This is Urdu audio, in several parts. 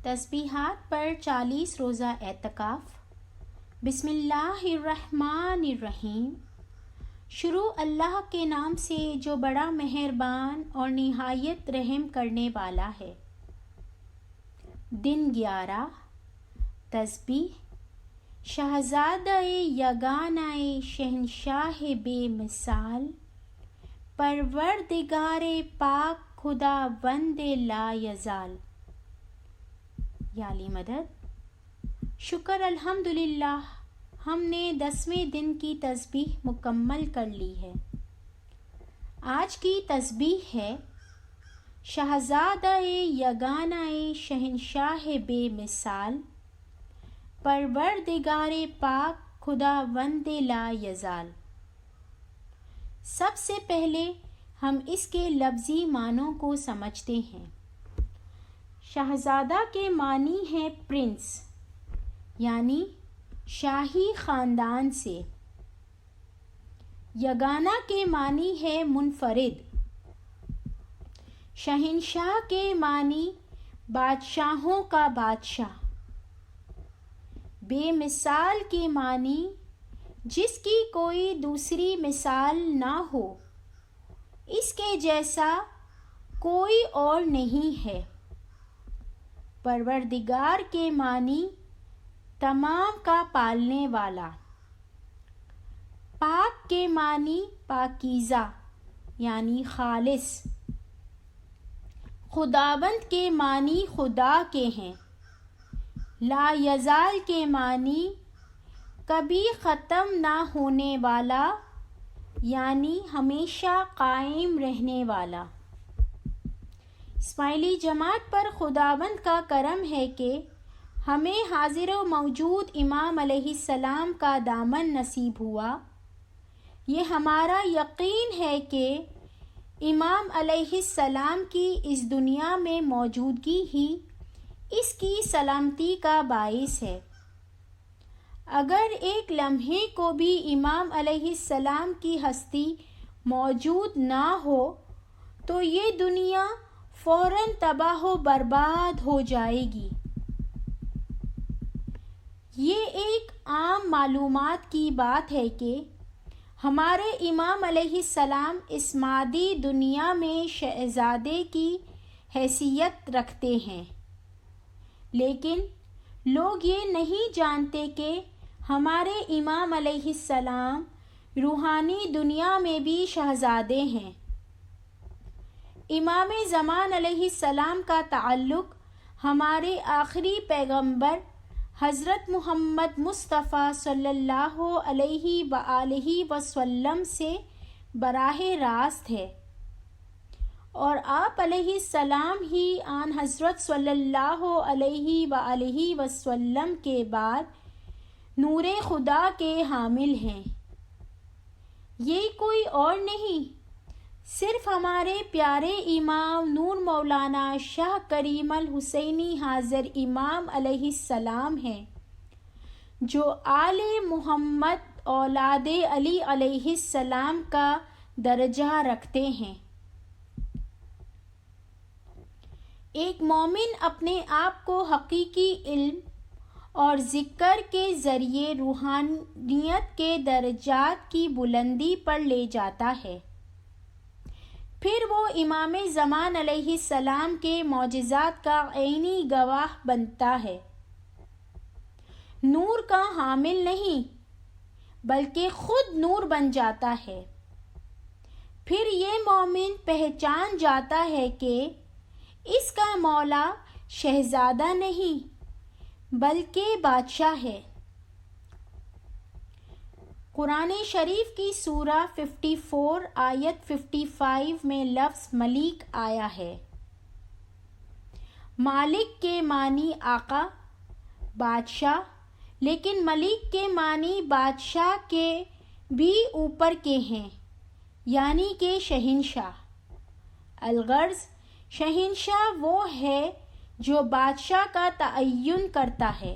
تسبیحات پر 40 روزہ اعتکاف۔ بسم اللہ الرحمن الرحیم۔ شروع اللہ کے نام سے جو بڑا مہربان اور نہایت رحم کرنے والا ہے۔ دن 11۔ تسبیح۔ شہزادہ یگانہ شہنشاہ بے مثال، پروردگار پاک خدا وند لا یزال۔ یا علی مدد۔ شکر الحمدللہ، ہم نے 10ویں دن کی تسبیح مکمل کر لی ہے۔ آج کی تسبیح ہے شہزادہ یگانہ شہنشاہ بے مثال، پروردگار پاک خدا وند لا یزال۔ سب سے پہلے ہم اس کے لفظی معنوں کو سمجھتے ہیں۔ شہزادہ کے معنی ہے پرنس، یعنی شاہی خاندان سے۔ یگانہ کے معنی ہے منفرد۔ شہنشاہ کے معنی بادشاہوں کا بادشاہ۔ بے مثال کے معنی جس کی کوئی دوسری مثال نہ ہو، اس کے جیسا کوئی اور نہیں ہے۔ پروردگار کے معنی تمام کا پالنے والا۔ پاک کے معنی پاکیزہ یعنی خالص۔ خداوند کے معنی خدا کے ہیں۔ لا یزال کے معنی کبھی ختم نہ ہونے والا، یعنی ہمیشہ قائم رہنے والا۔ اسماعیلی جماعت پر خداوند کا کرم ہے کہ ہمیں حاضر و موجود امام علیہ السلام کا دامن نصیب ہوا۔ یہ ہمارا یقین ہے کہ امام علیہ السلام کی اس دنیا میں موجودگی ہی اس کی سلامتی کا باعث ہے۔ اگر ایک لمحے کو بھی امام علیہ السلام کی ہستی موجود نہ ہو تو یہ دنیا فوراً تباہ و برباد ہو جائے گی۔ یہ ایک عام معلومات کی بات ہے کہ ہمارے امام علیہ السلام اس مادی دنیا میں شہزادے کی حیثیت رکھتے ہیں، لیکن لوگ یہ نہیں جانتے کہ ہمارے امام علیہ السلام روحانی دنیا میں بھی شہزادے ہیں۔ امام زمان علیہ السلام کا تعلق ہمارے آخری پیغمبر حضرت محمد مصطفیٰ صلی اللہ علیہ وآلہ وسلم سے براہ راست ہے، اور آپ علیہ السلام ہی آن حضرت صلی اللہ علیہ وآلہ وسلم کے بعد نور خدا کے حامل ہیں۔ یہ کوئی اور نہیں، صرف ہمارے پیارے امام نور مولانا شاہ کریم الحسینی حاضر امام علیہ السلام ہیں، جو آل محمد اولاد علی علیہ السلام کا درجہ رکھتے ہیں۔ ایک مومن اپنے آپ کو حقیقی علم اور ذکر کے ذریعے روحانیت کے درجات کی بلندی پر لے جاتا ہے، پھر وہ امام زمان علیہ السلام کے معجزات کا عینی گواہ بنتا ہے۔ نور کا حامل نہیں بلکہ خود نور بن جاتا ہے۔ پھر یہ مومن پہچان جاتا ہے کہ اس کا مولا شہزادہ نہیں بلکہ بادشاہ ہے۔ قرآن شریف کی سورہ 54 آیت 55 میں لفظ ملیک آیا ہے۔ مالک کے معنی آقا، بادشاہ، لیکن ملیک کے معنی بادشاہ کے بھی اوپر کے ہیں، یعنی کہ شہنشاہ۔ الغرض شہنشاہ وہ ہے جو بادشاہ کا تعین کرتا ہے۔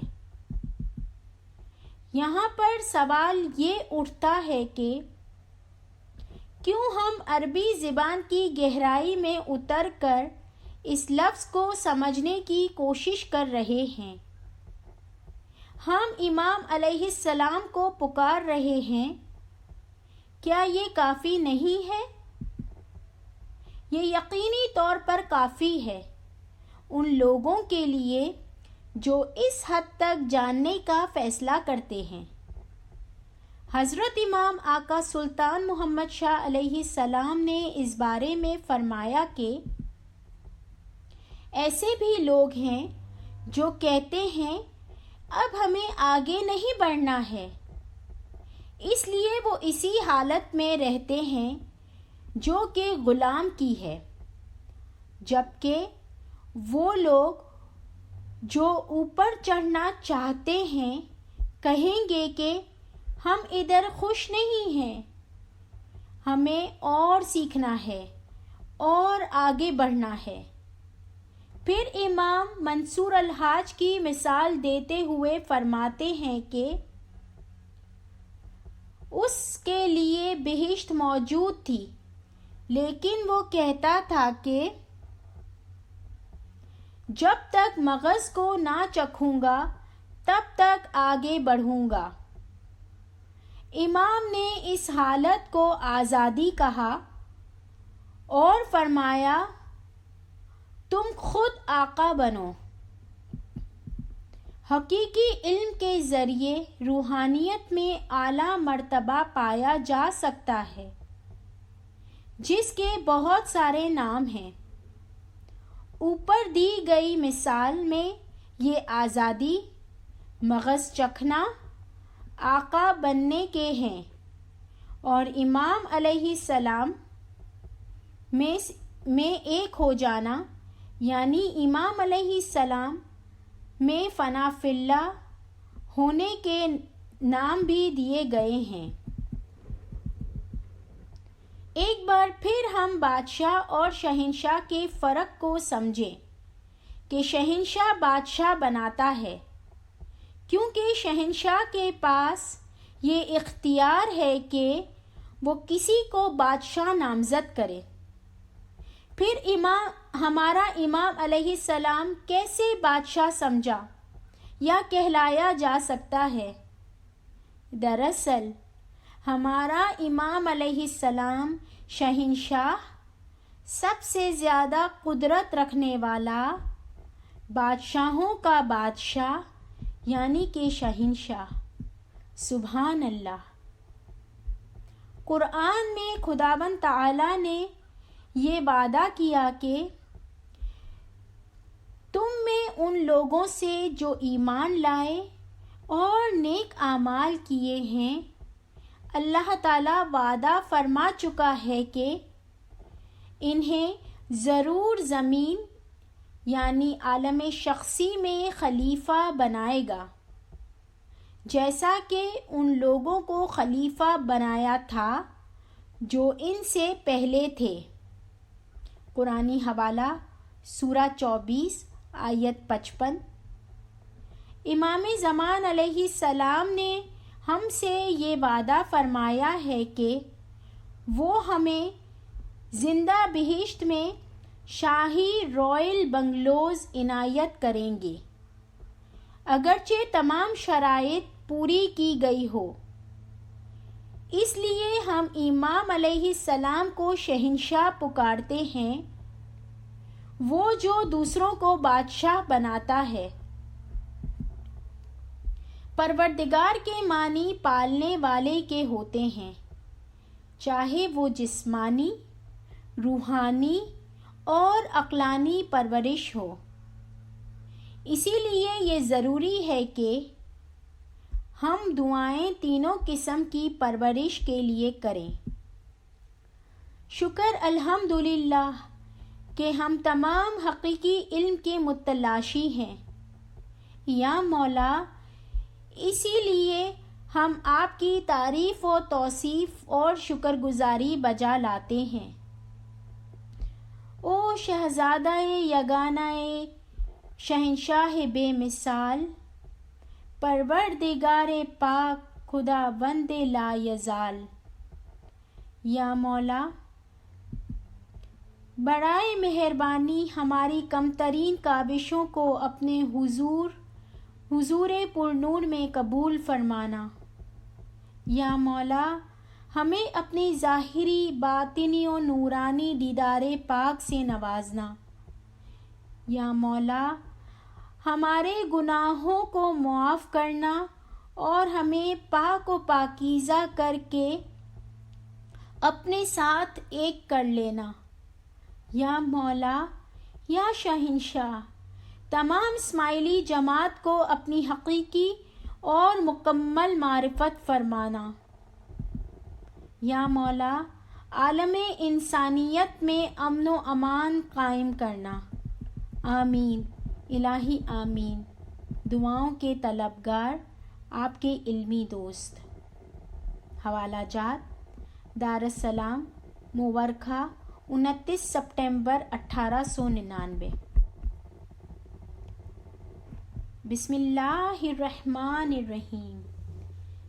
یہاں پر سوال یہ اٹھتا ہے کہ کیوں ہم عربی زبان کی گہرائی میں اتر کر اس لفظ کو سمجھنے کی کوشش کر رہے ہیں۔ ہم امام علیہ السلام کو پکار رہے ہیں، کیا یہ کافی نہیں ہے؟ یہ یقینی طور پر کافی ہے ان لوگوں کے لیے جو اس حد تک جاننے کا فیصلہ کرتے ہیں۔ حضرت امام آقا سلطان محمد شاہ علیہ السلام نے اس بارے میں فرمایا کہ ایسے بھی لوگ ہیں جو کہتے ہیں اب ہمیں آگے نہیں بڑھنا ہے، اس لیے وہ اسی حالت میں رہتے ہیں جو کہ غلام کی ہے، جبکہ وہ لوگ جو اوپر چڑھنا چاہتے ہیں کہیں گے کہ ہم ادھر خوش نہیں ہیں، ہمیں اور سیکھنا ہے اور آگے بڑھنا ہے۔ پھر امام منصور الحاج کی مثال دیتے ہوئے فرماتے ہیں کہ اس کے لیے بہشت موجود تھی، لیکن وہ کہتا تھا کہ جب تک مغز کو نہ چکھوں گا تب تک آگے بڑھوں گا۔ امام نے اس حالت کو آزادی کہا اور فرمایا تم خود آقا بنو۔ حقیقی علم کے ذریعے روحانیت میں اعلیٰ مرتبہ پایا جا سکتا ہے جس کے بہت سارے نام ہیں۔ اوپر دی گئی مثال میں یہ آزادی، مغز چکھنا، آقا بننے کے ہیں، اور امام علیہ السلام میں ایک ہو جانا یعنی امام علیہ السلام میں فنا فی اللہ ہونے کے نام بھی دیے گئے ہیں۔ ایک بار پھر ہم بادشاہ اور شہنشاہ کے فرق کو سمجھیں کہ شہنشاہ بادشاہ بناتا ہے کیونکہ شہنشاہ کے پاس یہ اختیار ہے کہ وہ کسی کو بادشاہ نامزد کرے۔ پھر ہمارا امام علیہ السلام کیسے بادشاہ سمجھا یا کہلایا جا سکتا ہے؟ دراصل ہمارا امام علیہ السلام شہنشاہ، سب سے زیادہ قدرت رکھنے والا، بادشاہوں کا بادشاہ یعنی کہ شہنشاہ۔ سبحان اللہ۔ قرآن میں خداوند تعالیٰ نے یہ وعدہ کیا کہ تم میں ان لوگوں سے جو ایمان لائے اور نیک اعمال کیے ہیں، اللہ تعالیٰ وعدہ فرما چکا ہے کہ انہیں ضرور زمین یعنی عالم شخصی میں خلیفہ بنائے گا، جیسا کہ ان لوگوں کو خلیفہ بنایا تھا جو ان سے پہلے تھے۔ قرآنی حوالہ سورہ 24 آیت 55۔ امام زمان علیہ السلام نے ہم سے یہ وعدہ فرمایا ہے کہ وہ ہمیں زندہ بہشت میں شاہی رائل بنگلوز عنایت کریں گے، اگرچہ تمام شرائط پوری کی گئی ہو۔ اس لیے ہم امام علیہ السلام کو شہنشاہ پکارتے ہیں، وہ جو دوسروں کو بادشاہ بناتا ہے۔ پروردگار کے معنی پالنے والے کے ہوتے ہیں، چاہے وہ جسمانی، روحانی اور عقلانی پرورش ہو۔ اسی لیے یہ ضروری ہے کہ ہم دعائیں تینوں قسم کی پرورش کے لیے کریں۔ شکر الحمدللہ کہ ہم تمام حقیقی علم کے متلاشی ہیں۔ یا مولا، اسی لیے ہم آپ کی تعریف و توصیف اور شکر گزاری بجا لاتے ہیں۔ او شہزادہ یگانہ شہنشاہ بے مثال، پروردگار پاک خداوند لا یزال۔ یا مولا، برائے مہربانی ہماری کم ترین کاوشوں کو اپنے حضور پرنور میں قبول فرمانا۔ یا مولا ہمیں اپنی ظاہری، باطنی و نورانی دیدار پاک سے نوازنا۔ یا مولا ہمارے گناہوں کو معاف کرنا اور ہمیں پاک و پاکیزہ کر کے اپنے ساتھ ایک کر لینا۔ یا مولا یا شہنشاہ تمام اسماعیلی جماعت کو اپنی حقیقی اور مکمل معرفت فرمانا۔ یا مولا عالم انسانیت میں امن و امان قائم کرنا۔ آمین الہی آمین۔ دعاؤں کے طلبگار آپ کے علمی دوست۔ حوالہ جات: دارالسلام، مورخہ، 29 سپٹمبر 1899۔ بسم اللہ الرحمن الرحیم۔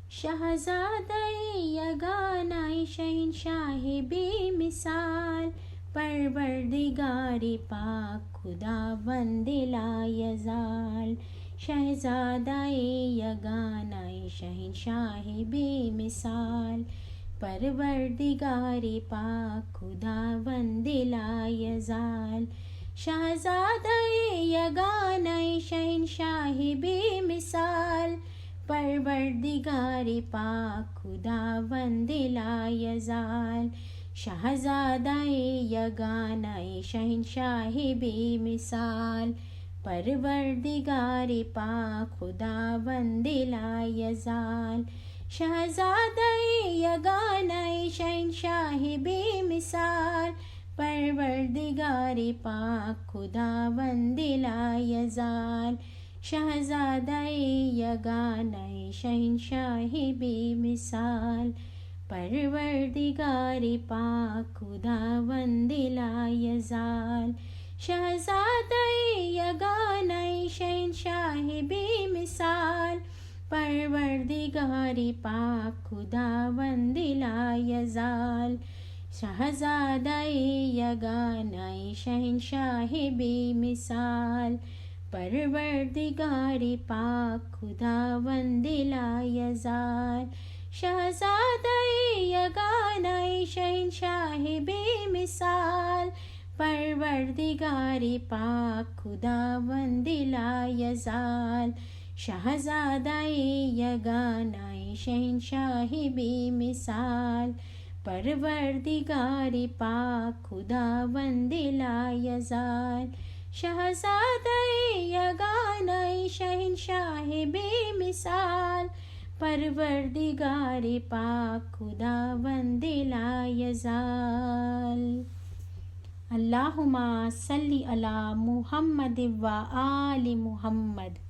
شہزادہ یگانہ شہنشاہ بے مثال، پروردگار پاک خداوند لا یزال۔ شہزادہ یگانہ شہنشاہ بے مثال، پروردگار پاک خداوند لا یزال۔ شہزادہ یگانہ شہنشاہ بے مثال، پروردگار پاک خداوند لا یزال۔ شہزادہ یگانہ شہنشاہ بے مثال، پروردگار پاک خداوند لا یزال۔ شہزادہ یگانہ شہنشاہ بے مثال، پروردگار پاک خداوند لا یزال۔ شہزادہ یگانہ شہنشاہ بے مثال، پروردگار پاک خداوند لا یزال۔ شہزادہ یگانہ شہنشاہ بے مثال، پروردگار پاک خداوند لا یزال۔ شہزادہ یگانہ شہنشاہ بے مثال، پروردگار پاک خداوند لا یزال۔ شہزادہ یگانہ شہنشاہ بے مثال، پروردگار پاک خداوند لا یزال۔ شہزادہ یگانہ شہنشاہ بے مثال، پروردگار پاک خداوند لا یزال۔ شہزادہ یگانہ شہنشاہ بے مثال، پروردگار پاک خداوند لا یزال۔ اللہم صلی علی محمد و آل محمد۔